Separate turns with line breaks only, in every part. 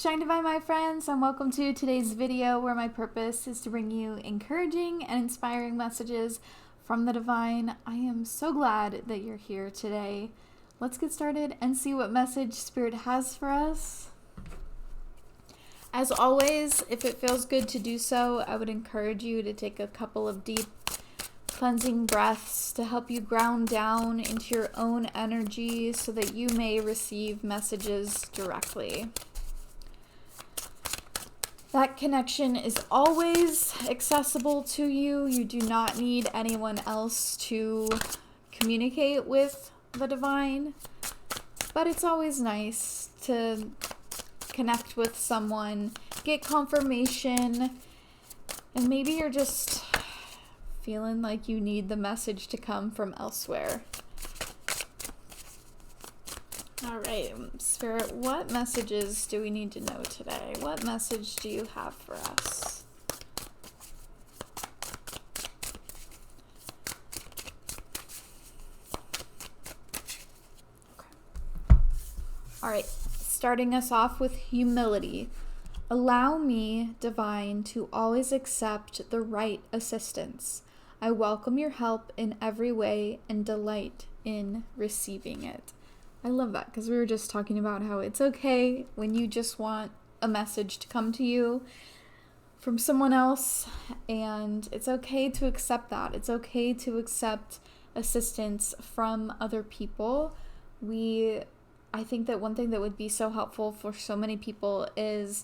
Shine Divine, my friends, and welcome to today's video where my purpose is to bring you encouraging and inspiring messages from the divine. I am so glad that you're here today. Let's get started and see what message Spirit has for us. As always, if it feels good to do so, I would encourage you to take a couple of deep cleansing breaths to help you ground down into your own energy so that you may receive messages directly. That connection is always accessible to you. You do not need anyone else to communicate with the divine, but it's always nice to connect with someone, get confirmation, and maybe you're just feeling like you need the message to come from elsewhere. All right, Spirit, what messages do we need to know today? What message do you have for us? Okay. All right, starting us off with humility. Allow me, divine, to always accept the right assistance. I welcome your help in every way and delight in receiving it. I love that because we were just talking about how it's okay when you just want a message to come to you from someone else, and it's okay to accept that. It's okay to accept assistance from other people. I think that one thing that would be so helpful for so many people is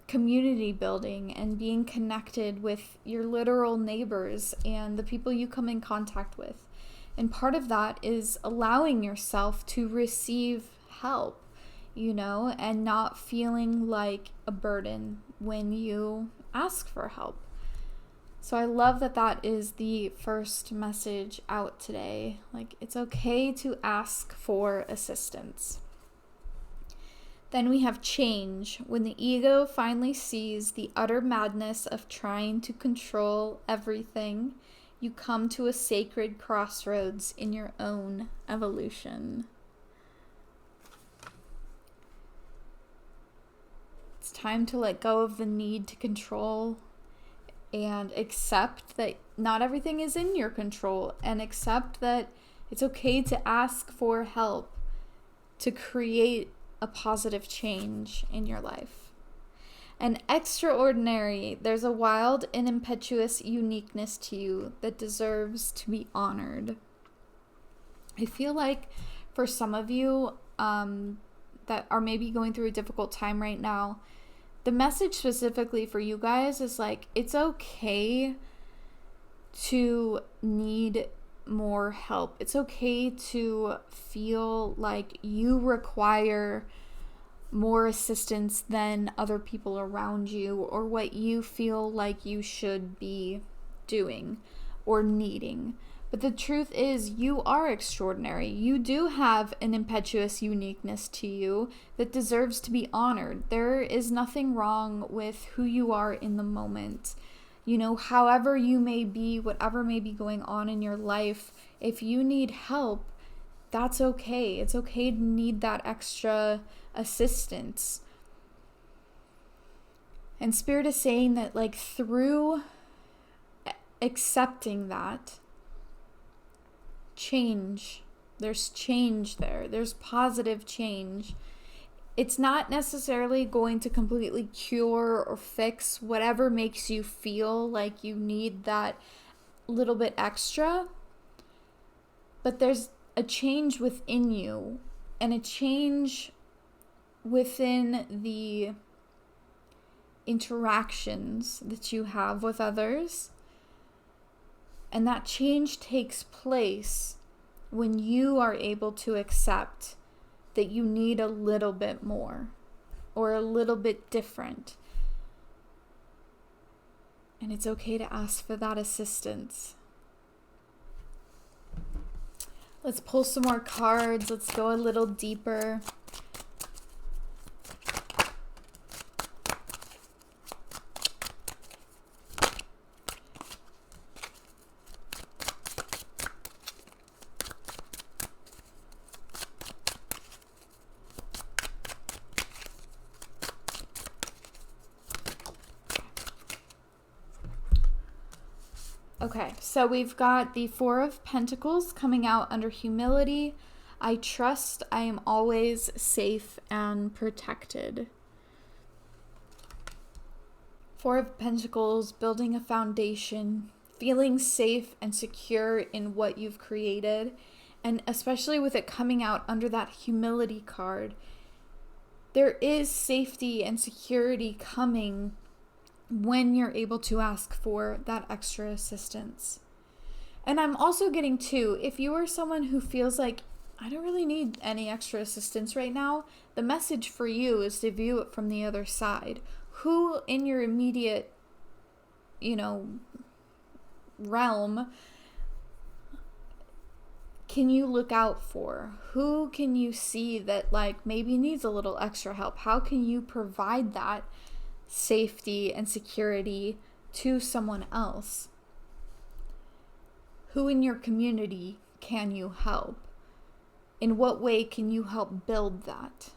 community building and being connected with your literal neighbors and the people you come in contact with. And part of that is allowing yourself to receive help, and not feeling like a burden when you ask for help. So I love that that is the first message out today. Like, it's okay to ask for assistance. Then we have change. When the ego finally sees the utter madness of trying to control everything, you come to a sacred crossroads in your own evolution. It's time to let go of the need to control and accept that not everything is in your control, and accept that it's okay to ask for help to create a positive change in your life. And extraordinary, there's a wild and impetuous uniqueness to you that deserves to be honored. I feel like for some of you that are maybe going through a difficult time right now, the message specifically for you guys is like, it's okay to need more help. It's okay to feel like you require more assistance than other people around you, or what you feel like you should be doing or needing. But the truth is, you are extraordinary. You do have an impetuous uniqueness to you that deserves to be honored. There is nothing wrong with who you are in the moment. However you may be, whatever may be going on in your life, if you need help, that's okay. It's okay to need that extra assistance. And Spirit is saying that, like, through accepting that change, there's change there. There's positive change. It's not necessarily going to completely cure or fix whatever makes you feel like you need that little bit extra, but there's a change within you and a change within the interactions that you have with others. And that change takes place when you are able to accept that you need a little bit more or a little bit different. And it's okay to ask for that assistance. Let's pull some more cards. Let's go a little deeper. Okay, so we've got the Four of Pentacles coming out under humility. I trust I am always safe and protected. Four of Pentacles, building a foundation, feeling safe and secure in what you've created. And especially with it coming out under that humility card, there is safety and security coming when you're able to ask for that extra assistance. And I'm also getting too, if you are someone who feels like, I don't really need any extra assistance right now, the message for you is to view it from the other side. Who in your immediate, realm can you look out for? Who can you see that maybe needs a little extra help? How can you provide that safety and security to someone else? Who in your community can you help? In what way can you help build that?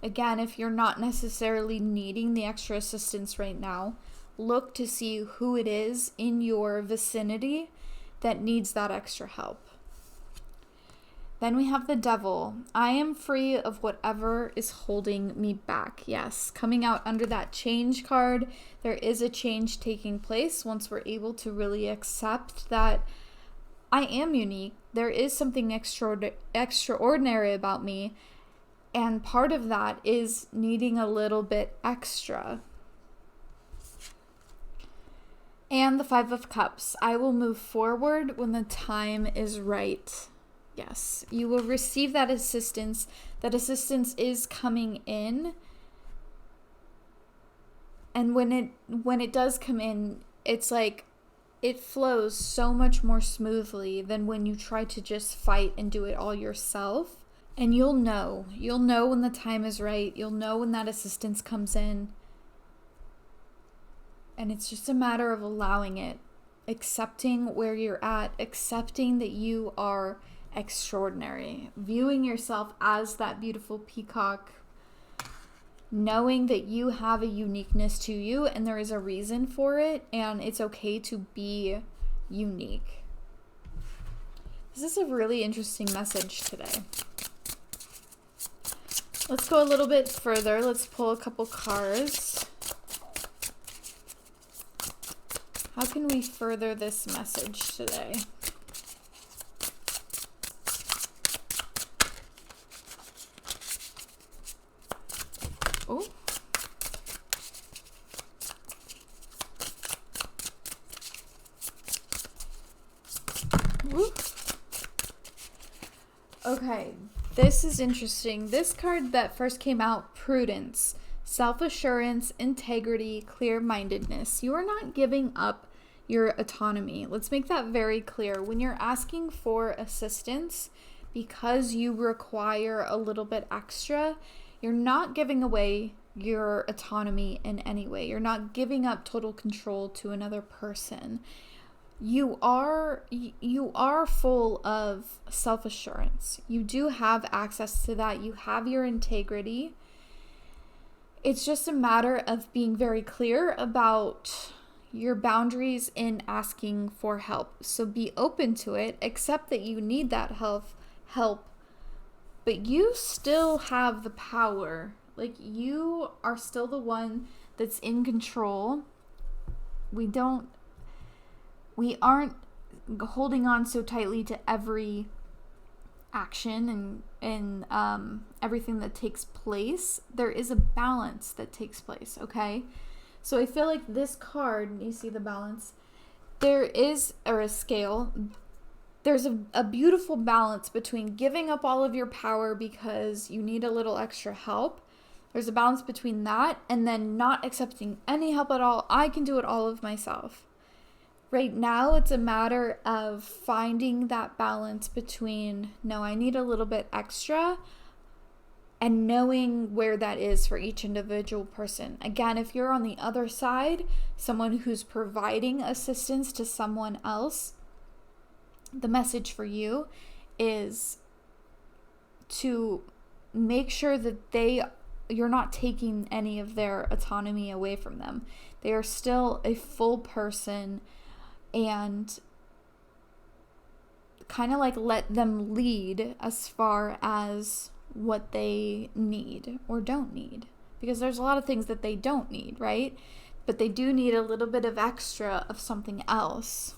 Again, if you're not necessarily needing the extra assistance right now, look to see who it is in your vicinity that needs that extra help. Then we have the Devil. I am free of whatever is holding me back. Yes, coming out under that change card, there is a change taking place once we're able to really accept that I am unique. There is something extraordinary about me. And part of that is needing a little bit extra. And the Five of Cups. I will move forward when the time is right. Yes, you will receive that assistance. That assistance is coming in. And when it does come in, it's like it flows so much more smoothly than when you try to just fight and do it all yourself. And you'll know when the time is right. You'll know when that assistance comes in. And it's just a matter of allowing it, accepting where you're at, accepting that you are extraordinary, viewing yourself as that beautiful peacock, knowing that you have a uniqueness to you and there is a reason for it, and it's okay to be unique. This is a really interesting message today. Let's go a little bit further. Let's pull a couple cards. How can we further this message today? Oh. Woo. Okay, this is interesting. This card that first came out, Prudence, self-assurance, integrity, clear-mindedness. You are not giving up your autonomy. Let's make that very clear. When you're asking for assistance because you require a little bit extra, you're not giving away your autonomy in any way. You're not giving up total control to another person. You are full of self-assurance. You do have access to that. You have your integrity. It's just a matter of being very clear about your boundaries in asking for help. So be open to it. Accept that you need that help. But you still have the power. Like, you are still the one that's in control. We aren't holding on so tightly to every action and everything that takes place. There is a balance that takes place, okay? So I feel like this card, you see the balance, or a scale, there's a beautiful balance between giving up all of your power because you need a little extra help. There's a balance between that and then not accepting any help at all. I can do it all of myself. Right now, it's a matter of finding that balance between, no, I need a little bit extra, and knowing where that is for each individual person. Again, if you're on the other side, someone who's providing assistance to someone else, the message for you is to make sure that you're not taking any of their autonomy away from them. They are still a full person, and kind of like let them lead as far as what they need or don't need. Because there's a lot of things that they don't need, right? But they do need a little bit of extra of something else.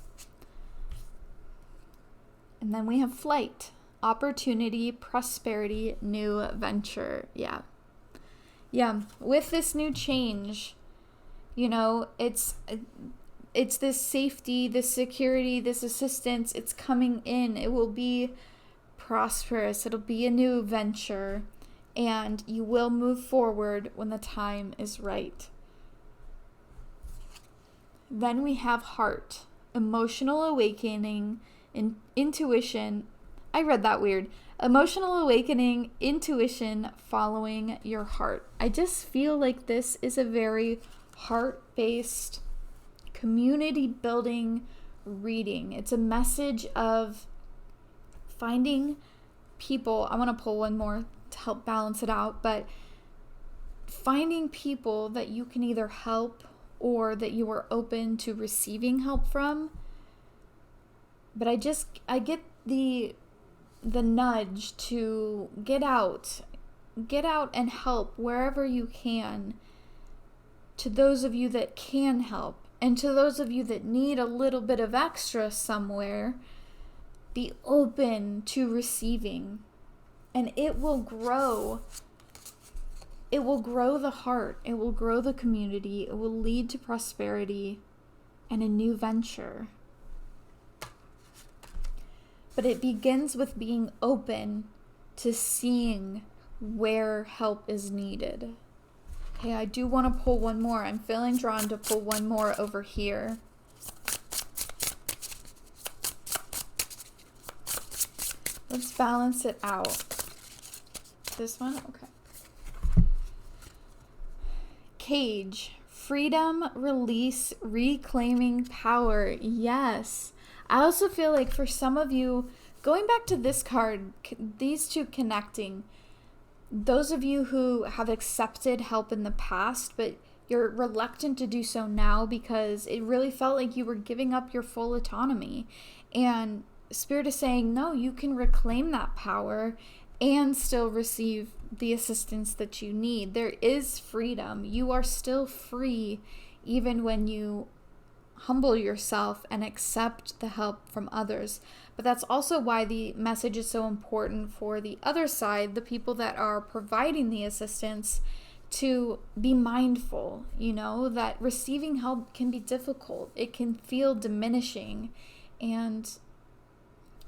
And then we have flight, opportunity, prosperity, new venture. Yeah. With this new change, it's this safety, this security, this assistance. It's coming in. It will be prosperous. It'll be a new venture. And you will move forward when the time is right. Then we have heart, emotional awakening, intuition. I read that weird. Emotional awakening, intuition, following your heart. I just feel like this is a very heart-based, community-building reading. It's a message of finding people. I want to pull one more to help balance it out, but finding people that you can either help or that you are open to receiving help from. But I get the nudge to get out and help wherever you can, to those of you that can help, and to those of you that need a little bit of extra somewhere, be open to receiving, and it will grow. It will grow the heart. It will grow the community. It will lead to prosperity and a new venture. But it begins with being open to seeing where help is needed. Okay, I do want to pull one more. I'm feeling drawn to pull one more over here. Let's balance it out. This one? Okay. Cage, freedom, release, reclaiming power. Yes. I also feel like for some of you, going back to this card, these two connecting, those of you who have accepted help in the past, but you're reluctant to do so now because it really felt like you were giving up your full autonomy. And Spirit is saying, no, you can reclaim that power and still receive the assistance that you need. There is freedom. You are still free even when you humble yourself and accept the help from others. But that's also why the message is so important for the other side, the people that are providing the assistance, to be mindful, that receiving help can be difficult. It can feel diminishing, and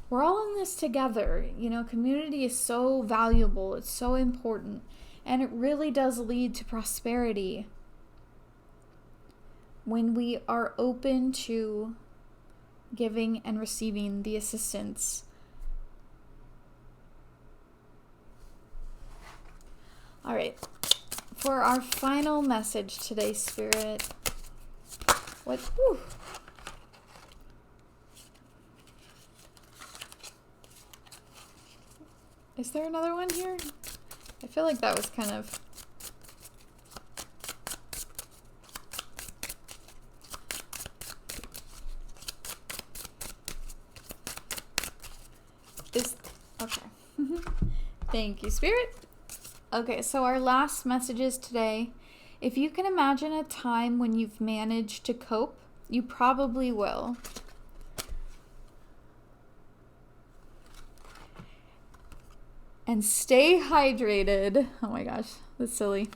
we're all in this together. Community is so valuable. It's so important. And it really does lead to prosperity when we are open to giving and receiving the assistance. All right. For our final message today, Spirit, is there another one here? I feel like that was kind of... Okay. Thank you, Spirit. Okay, so our last messages today. If you can imagine a time when you've managed to cope, you probably will. And stay hydrated. Oh my gosh, that's silly.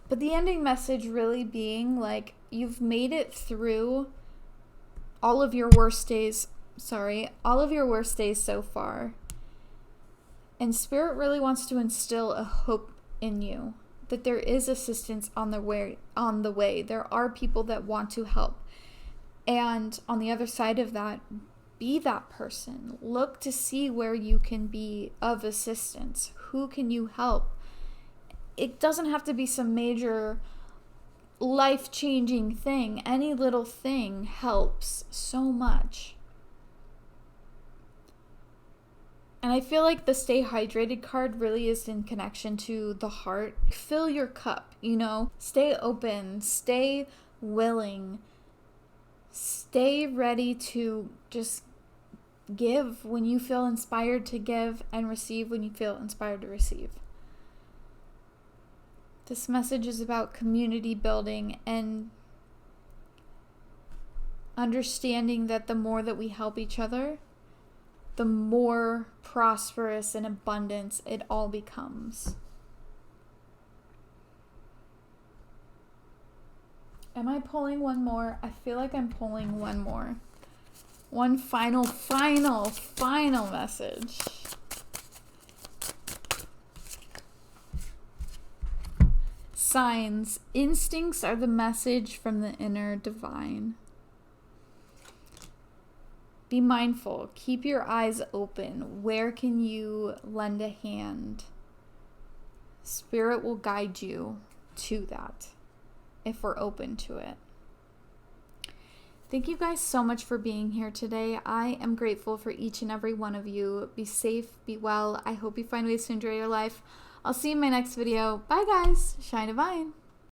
But the ending message really being like, you've made it through all of your worst days so far. And Spirit really wants to instill a hope in you that there is assistance on the way. There are people that want to help. And on the other side of that, be that person. Look to see where you can be of assistance. Who can you help? It doesn't have to be some major life-changing thing. Any little thing helps so much. And I feel like the stay hydrated card really is in connection to the heart. Fill your cup, Stay open, stay willing, stay ready to just Give when you feel inspired to give, and receive when you feel inspired to receive. This message is about community building and understanding that the more that we help each other, the more prosperous and abundance it all becomes. Am I pulling one more? I feel like I'm pulling one more. One final message. Signs. Instincts are the message from the inner divine. Be mindful. Keep your eyes open. Where can you lend a hand? Spirit will guide you to that if we're open to it. Thank you guys so much for being here today. I am grateful for each and every one of you. Be safe, be well. I hope you find ways to enjoy your life. I'll see you in my next video. Bye guys. Shine Divine.